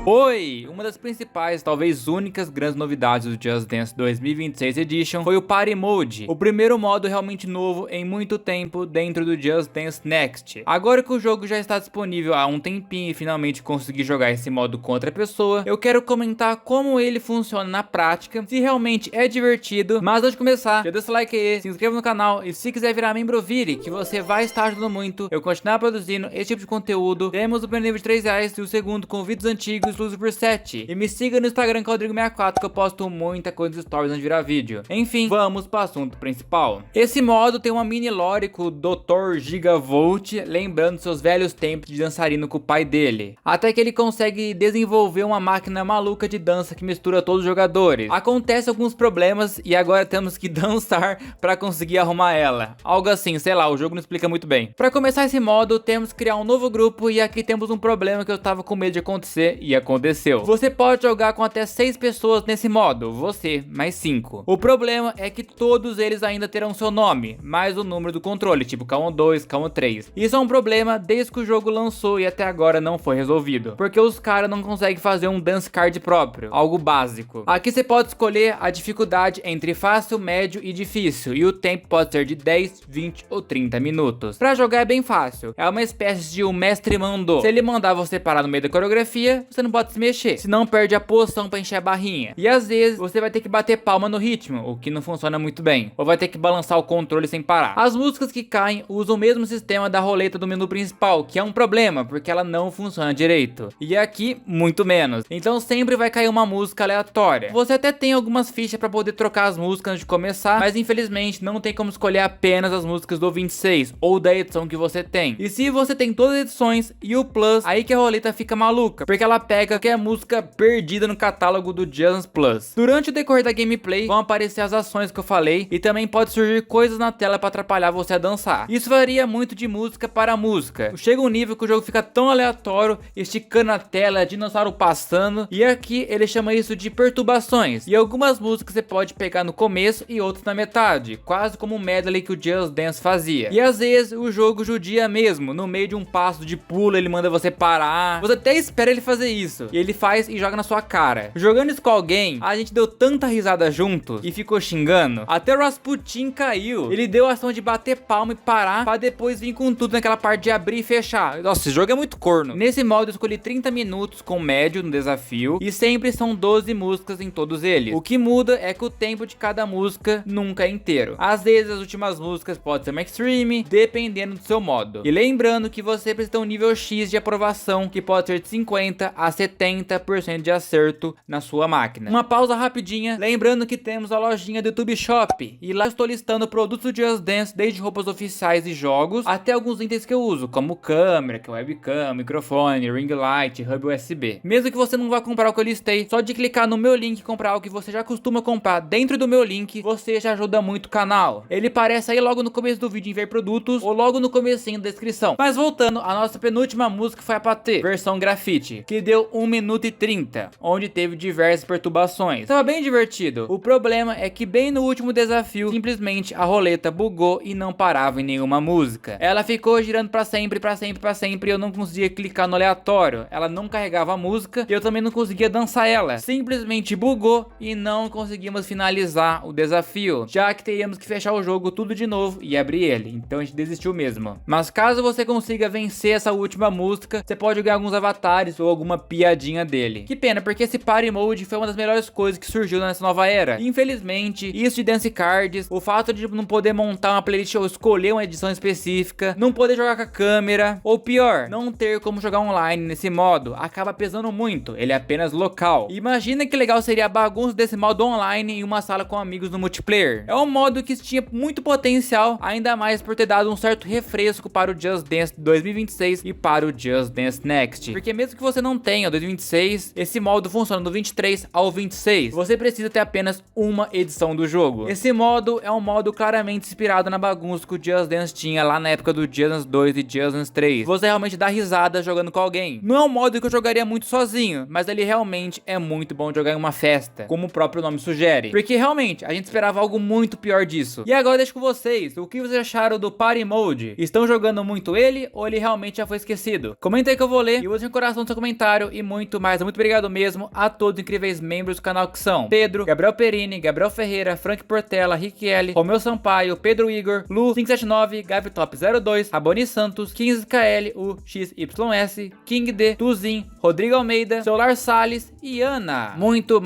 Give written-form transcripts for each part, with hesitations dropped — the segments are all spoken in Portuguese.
Oi! Uma das principais, talvez únicas, grandes novidades do Just Dance 2026 Edition foi o Party Mode, o primeiro modo realmente novo em muito tempo dentro do Just Dance Next. Agora que o jogo já está disponível há um tempinho e finalmente consegui jogar esse modo com outra pessoa, eu quero comentar como ele funciona na prática, se realmente é divertido. Mas antes de começar, já deixa o like aí, se inscreva no canal e se quiser virar membro, vire, que você vai estar ajudando muito eu continuar produzindo esse tipo de conteúdo. Temos o primeiro nível de R$3 e o segundo com vídeos antigos exclusivo por 7. E me siga no Instagram que é o Rodrigo64, que eu posto muita coisa nos stories antes de virar vídeo. Enfim, vamos para o assunto principal. Esse modo tem uma mini lore com o Dr. Gigavolt, lembrando seus velhos tempos de dançarino com o pai dele. Até que ele consegue desenvolver uma máquina maluca de dança que mistura todos os jogadores. Acontece alguns problemas e agora temos que dançar para conseguir arrumar ela. Algo assim, sei lá, o jogo não explica muito bem. Para começar esse modo, temos que criar um novo grupo e aqui temos um problema que eu tava com medo de acontecer e aconteceu. Você pode jogar com até 6 pessoas nesse modo, você mais 5. O problema é que todos eles ainda terão seu nome, mais o número do controle, tipo K12, K13. Isso é um problema desde que o jogo lançou e até agora não foi resolvido, porque os caras não conseguem fazer um dance card próprio, algo básico. Aqui você pode escolher a dificuldade entre fácil, médio e difícil, e o tempo pode ser de 10, 20 ou 30 minutos. Pra jogar é bem fácil, é uma espécie de o mestre mandou. Se ele mandar você parar no meio da coreografia, você não pode se mexer, senão perde a posição pra encher a barrinha. E às vezes você vai ter que bater palma no ritmo, o que não funciona muito bem, ou vai ter que balançar o controle sem parar. As músicas que caem usam o mesmo sistema da roleta do menu principal, que é um problema, porque ela não funciona direito. E aqui, muito menos. Então sempre vai cair uma música aleatória. Você até tem algumas fichas pra poder trocar as músicas antes de começar, mas infelizmente não tem como escolher apenas as músicas do 26, ou da edição que você tem. E se você tem todas as edições e o Plus, aí que a roleta fica maluca, porque ela pega qualquer música perdida no catálogo do Just Dance Plus. Durante o decorrer da gameplay vão aparecer as ações que eu falei e também pode surgir coisas na tela para atrapalhar você a dançar. Isso varia muito de música para música. Chega um nível que o jogo fica tão aleatório, esticando a tela, dinossauro passando, e aqui ele chama isso de perturbações. E algumas músicas você pode pegar no começo e outras na metade, quase como o medley que o Just Dance fazia. E às vezes o jogo judia mesmo, no meio de um passo de pulo ele manda você parar. Você até espera ele fazer isso, e ele faz e joga na sua cara. Jogando isso com alguém, a gente deu tanta risada juntos e ficou xingando, até o Rasputin caiu. Ele deu a ação de bater palma e parar, pra depois vir com tudo naquela parte de abrir e fechar. Nossa, esse jogo é muito corno. Nesse modo eu escolhi 30 minutos com médio no desafio, e sempre são 12 músicas em todos eles. O que muda é que o tempo de cada música nunca é inteiro. Às vezes as últimas músicas podem ser uma extreme, dependendo do seu modo. E lembrando que você precisa ter um nível X de aprovação, que pode ser de 50 a 70% de acerto na sua máquina. Uma pausa rapidinha, lembrando que temos a lojinha do YouTube Shop, e lá eu estou listando produtos do Just Dance, desde roupas oficiais e jogos, até alguns itens que eu uso, como câmera, que é webcam, microfone, ring light, hub USB. Mesmo que você não vá comprar o que eu listei, só de clicar no meu link e comprar o que você já costuma comprar dentro do meu link, você já ajuda muito o canal. Ele aparece aí logo no começo do vídeo em ver produtos, ou logo no comecinho da descrição. Mas voltando, a nossa penúltima música foi a Patê, versão grafite, que deu 1 minuto e 30, onde teve diversas perturbações. Tava bem divertido. O problema é que bem no último desafio, simplesmente a roleta bugou e não parava em nenhuma música. Ela ficou girando pra sempre, pra sempre, pra sempre, e eu não conseguia clicar no aleatório. Ela não carregava a música e eu também não conseguia dançar ela. Simplesmente bugou e não conseguimos finalizar o desafio, já que teríamos que fechar o jogo tudo de novo e abrir ele. Então a gente desistiu mesmo. Mas caso você consiga vencer essa última música, você pode ganhar alguns avatares ou alguma piadinha dele. Que pena, porque esse Party Mode foi uma das melhores coisas que surgiu nessa nova era. Infelizmente, isso de dance cards, o fato de não poder montar uma playlist ou escolher uma edição específica, não poder jogar com a câmera, ou pior, não ter como jogar online nesse modo, acaba pesando muito. Ele é apenas local. Imagina que legal seria a bagunça desse modo online em uma sala com amigos no multiplayer. É um modo que tinha muito potencial, ainda mais por ter dado um certo refresco para o Just Dance 2026 e para o Just Dance Next. Porque mesmo que você não tenha tem, ó, 2026, esse modo funciona do 23 ao 26. Você precisa ter apenas uma edição do jogo. Esse modo é um modo claramente inspirado na bagunça que o Just Dance tinha lá na época do Just Dance 2 e Just Dance 3. Você realmente dá risada jogando com alguém. Não é um modo que eu jogaria muito sozinho, mas ele realmente é muito bom de jogar em uma festa, como o próprio nome sugere. Porque realmente, a gente esperava algo muito pior disso. E agora eu deixo com vocês, o que vocês acharam do Party Mode? Estão jogando muito ele ou ele realmente já foi esquecido? Comenta aí que eu vou ler e use no coração do seu comentário e muito mais. Muito obrigado mesmo a todos os incríveis membros do canal que são Pedro, Gabriel Perini, Gabriel Ferreira, Frank Portela, Rick L, Romeu Sampaio, Pedro Igor, Lu 579, Gabi Top 02, Raboni Santos, 15KL, UXYS, King D, Tuzin, Rodrigo Almeida, Solar Salles e Ana. Muito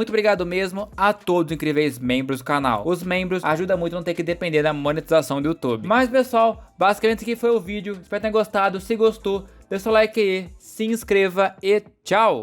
obrigado mesmo a todos os incríveis membros do canal. Os membros ajudam muito a não ter que depender da monetização do YouTube. Mas pessoal, basicamente esse aqui foi o vídeo. Espero que tenham gostado. Se gostou, deixa o like aí, se inscreva e tchau!